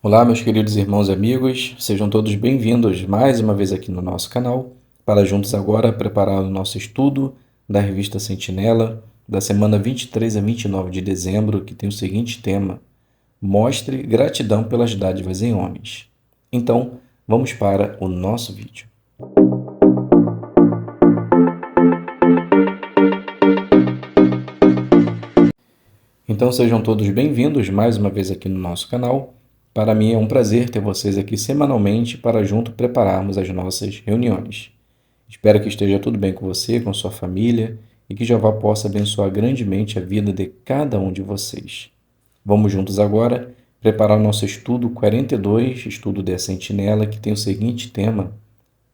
Olá, meus queridos irmãos e amigos, sejam todos bem-vindos mais uma vez aqui no nosso canal, para juntos agora preparar o nosso estudo da revista Sentinela, da semana 23 a 29 de dezembro, que tem o seguinte tema: Mostre gratidão pelas dádivas em homens. Então, vamos para o nosso vídeo. Então sejam todos bem-vindos mais uma vez aqui no nosso canal. Para mim é um prazer ter vocês aqui semanalmente para junto prepararmos as nossas reuniões. Espero que esteja tudo bem com você, com sua família e que Jeová possa abençoar grandemente a vida de cada um de vocês. Vamos juntos agora preparar o nosso estudo 42, estudo da Sentinela, que tem o seguinte tema: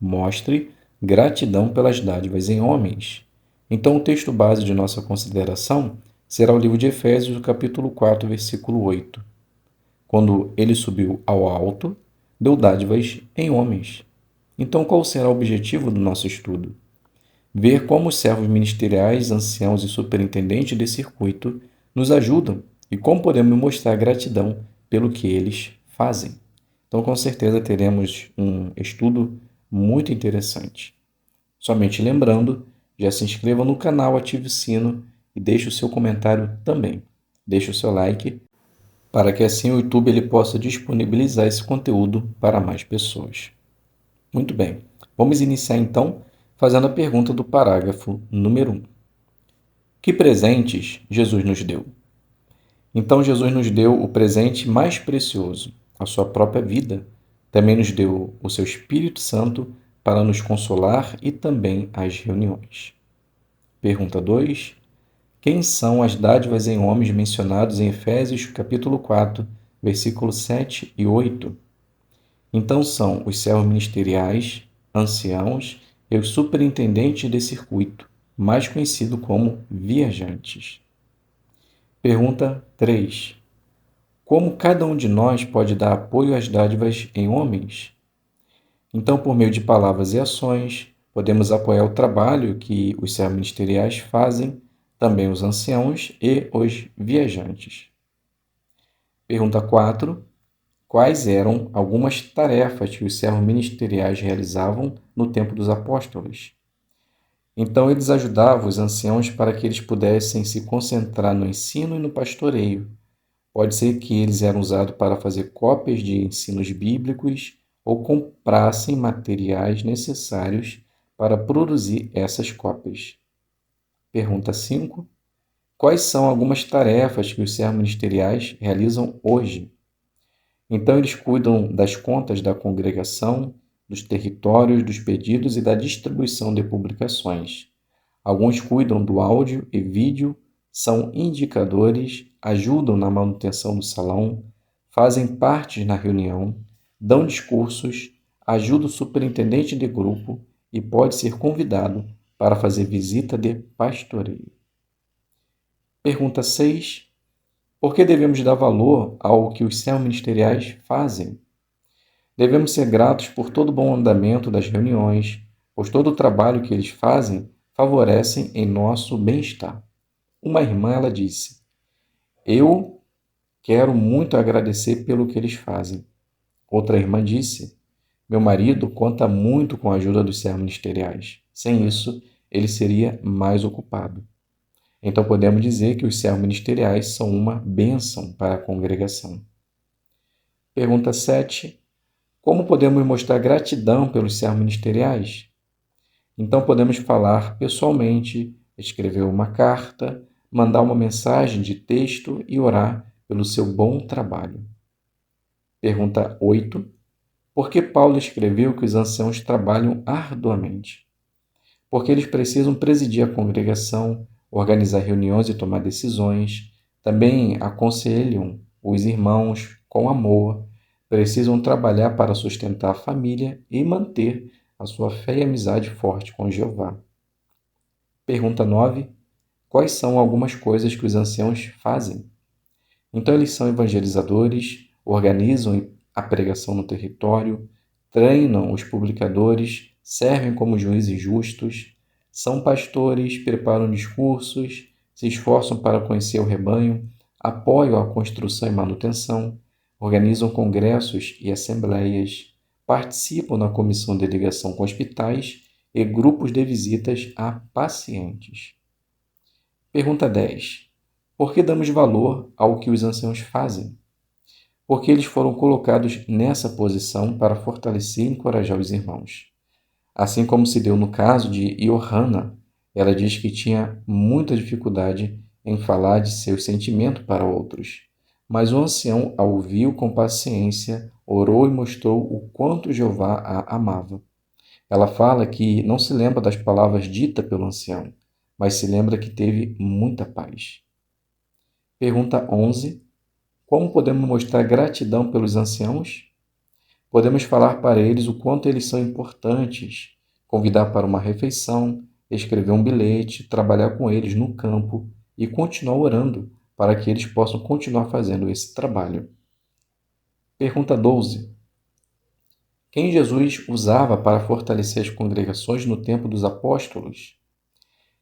Mostre gratidão pelas dádivas em homens. Então, o texto base de nossa consideração será o livro de Efésios, o capítulo 4, versículo 8. Quando ele subiu ao alto, deu dádivas em homens. Então, qual será o objetivo do nosso estudo? Ver como os servos ministeriais, anciãos e superintendentes de circuito nos ajudam e como podemos mostrar gratidão pelo que eles fazem. Então, com certeza, teremos um estudo muito interessante. Somente lembrando, já se inscreva no canal, ative o sino e deixe o seu comentário também. Deixe o seu like para que assim o YouTube ele possa disponibilizar esse conteúdo para mais pessoas. Muito bem, vamos iniciar então fazendo a pergunta do parágrafo número 1. Que presentes Jesus nos deu? Então Jesus nos deu o presente mais precioso, a sua própria vida. Também nos deu o seu Espírito Santo para nos consolar e também as reuniões. Pergunta 2. Quem são as dádivas em homens mencionados em Efésios capítulo 4, versículos 7 e 8? Então são os servos ministeriais, anciãos e os superintendentes de circuito, mais conhecido como viajantes. Pergunta 3. Como cada um de nós pode dar apoio às dádivas em homens? Então, por meio de palavras e ações, podemos apoiar o trabalho que os servos ministeriais fazem, também os anciãos e os viajantes. Pergunta 4. Quais eram algumas tarefas que os servos ministeriais realizavam no tempo dos apóstolos? Então, eles ajudavam os anciãos para que eles pudessem se concentrar no ensino e no pastoreio. Pode ser que eles eram usados para fazer cópias de ensinos bíblicos ou comprassem materiais necessários para produzir essas cópias. Pergunta 5. Quais são algumas tarefas que os servos ministeriais realizam hoje? Então, eles cuidam das contas da congregação, dos territórios, dos pedidos e da distribuição de publicações. Alguns cuidam do áudio e vídeo, são indicadores, ajudam na manutenção do salão, fazem parte na reunião, dão discursos, ajudam o superintendente de grupo e pode ser convidado para fazer visita de pastoreio. Pergunta 6. Por que devemos dar valor ao que os servos ministeriais fazem? Devemos ser gratos por todo o bom andamento das reuniões, pois todo o trabalho que eles fazem favorecem em nosso bem-estar. Uma irmã, ela disse: Eu quero muito agradecer pelo que eles fazem. Outra irmã disse: Meu marido conta muito com a ajuda dos servos ministeriais. Sem isso, ele seria mais ocupado. Então podemos dizer que os servos ministeriais são uma bênção para a congregação. Pergunta 7. Como podemos mostrar gratidão pelos servos ministeriais? Então podemos falar pessoalmente, escrever uma carta, mandar uma mensagem de texto e orar pelo seu bom trabalho. Pergunta 8. Por que Paulo escreveu que os anciãos trabalham arduamente? Porque eles precisam presidir a congregação, organizar reuniões e tomar decisões. Também aconselham os irmãos com amor, precisam trabalhar para sustentar a família e manter a sua fé e amizade forte com Jeová. Pergunta 9. Quais são algumas coisas que os anciãos fazem? Então, eles são evangelizadores, organizam a pregação no território, treinam os publicadores, servem como juízes justos, são pastores, preparam discursos, se esforçam para conhecer o rebanho, apoiam a construção e manutenção, organizam congressos e assembleias, participam na comissão de ligação com hospitais e grupos de visitas a pacientes. Pergunta 10. Por que damos valor ao que os anciãos fazem? Porque eles foram colocados nessa posição para fortalecer e encorajar os irmãos. Assim como se deu no caso de Johanna, ela diz que tinha muita dificuldade em falar de seus sentimentos para outros. Mas o ancião a ouviu com paciência, orou e mostrou o quanto Jeová a amava. Ela fala que não se lembra das palavras ditas pelo ancião, mas se lembra que teve muita paz. Pergunta 11. Como podemos mostrar gratidão pelos anciãos? Podemos falar para eles o quanto eles são importantes, convidar para uma refeição, escrever um bilhete, trabalhar com eles no campo e continuar orando para que eles possam continuar fazendo esse trabalho. Pergunta 12. Quem Jesus usava para fortalecer as congregações no tempo dos apóstolos?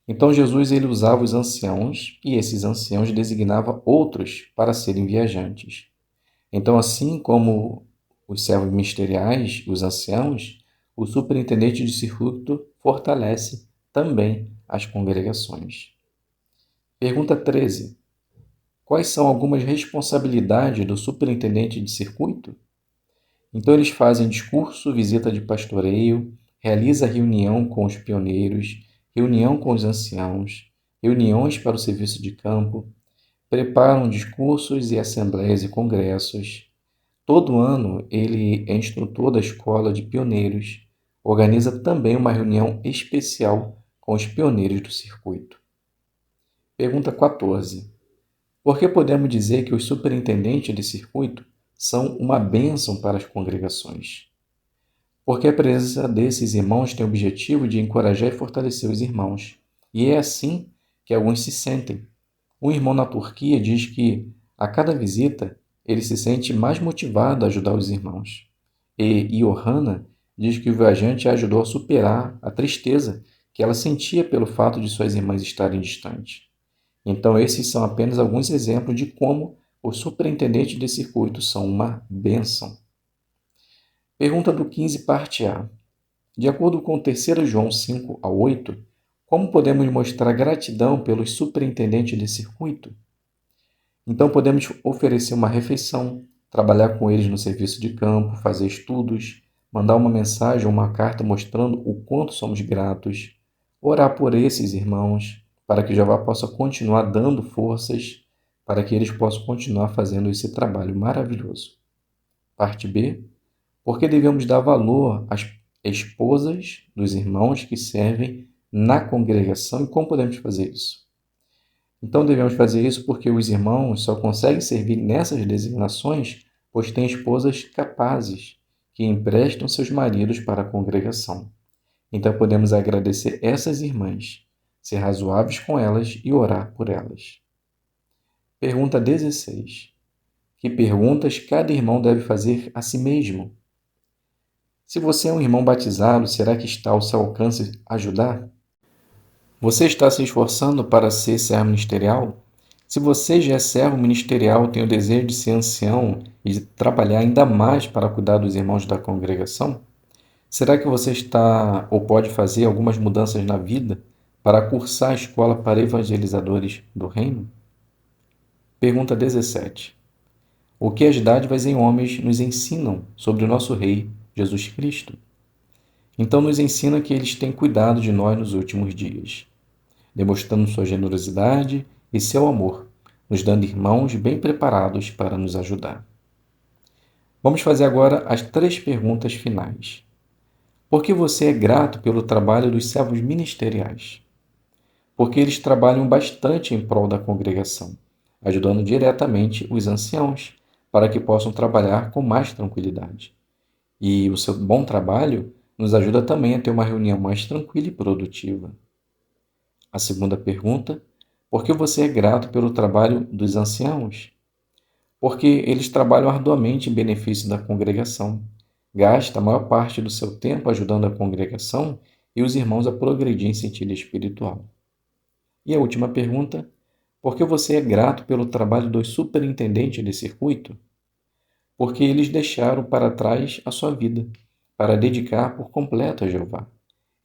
Então Jesus ele usava os anciãos e esses anciãos designavam outros para serem viajantes. Então, assim como os servos ministeriais, os anciãos, o superintendente de circuito fortalece também as congregações. Pergunta 13. Quais são algumas responsabilidades do superintendente de circuito? Então, eles fazem discurso, visita de pastoreio, realiza reunião com os pioneiros, reunião com os anciãos, reuniões para o serviço de campo, preparam discursos e assembleias e congressos. Todo ano, ele é instrutor da escola de pioneiros, organiza também uma reunião especial com os pioneiros do circuito. Pergunta 14. Por que podemos dizer que os superintendentes de circuito são uma bênção para as congregações? Porque a presença desses irmãos tem o objetivo de encorajar e fortalecer os irmãos. E é assim que alguns se sentem. Um irmão na Turquia diz que, a cada visita, ele se sente mais motivado a ajudar os irmãos. E Johanna diz que o viajante a ajudou a superar a tristeza que ela sentia pelo fato de suas irmãs estarem distantes. Então, esses são apenas alguns exemplos de como os superintendentes de circuito são uma bênção. Pergunta do 15, parte A. De acordo com 3 João 5 a 8, como podemos mostrar gratidão pelos superintendentes de circuito? Então, podemos oferecer uma refeição, trabalhar com eles no serviço de campo, fazer estudos, mandar uma mensagem ou uma carta mostrando o quanto somos gratos, orar por esses irmãos, para que Jeová possa continuar dando forças, para que eles possam continuar fazendo esse trabalho maravilhoso. Parte B. Por que devemos dar valor às esposas dos irmãos que servem na congregação e como podemos fazer isso? Então devemos fazer isso porque os irmãos só conseguem servir nessas designações pois têm esposas capazes que emprestam seus maridos para a congregação. Então podemos agradecer essas irmãs, ser razoáveis com elas e orar por elas. Pergunta 16. Que perguntas cada irmão deve fazer a si mesmo? Se você é um irmão batizado, será que está ao seu alcance ajudar? Você está se esforçando para ser servo ministerial? Se você já é servo ministerial, tem o desejo de ser ancião e de trabalhar ainda mais para cuidar dos irmãos da congregação, será que você está ou pode fazer algumas mudanças na vida para cursar a escola para evangelizadores do reino? Pergunta 17. O que as dádivas em homens nos ensinam sobre o nosso Rei Jesus Cristo? Então nos ensina que eles têm cuidado de nós nos últimos dias, demonstrando sua generosidade e seu amor, nos dando irmãos bem preparados para nos ajudar. Vamos fazer agora as 3 perguntas finais. Por que você é grato pelo trabalho dos servos ministeriais? Porque eles trabalham bastante em prol da congregação, ajudando diretamente os anciãos, para que possam trabalhar com mais tranquilidade. E o seu bom trabalho nos ajuda também a ter uma reunião mais tranquila e produtiva. A segunda pergunta: por que você é grato pelo trabalho dos anciãos? Porque eles trabalham arduamente em benefício da congregação, gasta a maior parte do seu tempo ajudando a congregação e os irmãos a progredir em sentido espiritual. E a última pergunta: por que você é grato pelo trabalho dos superintendentes de circuito? porque eles deixaram para trás a sua vida, para dedicar por completo a Jeová.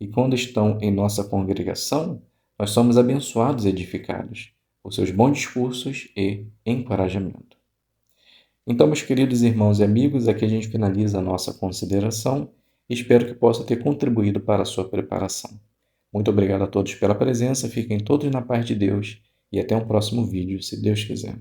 E quando estão em nossa congregação, nós somos abençoados e edificados por seus bons discursos e encorajamento. Então, meus queridos irmãos e amigos, aqui a gente finaliza a nossa consideração e espero que possa ter contribuído para a sua preparação. Muito obrigado a todos pela presença, fiquem todos na paz de Deus e até um próximo vídeo, se Deus quiser.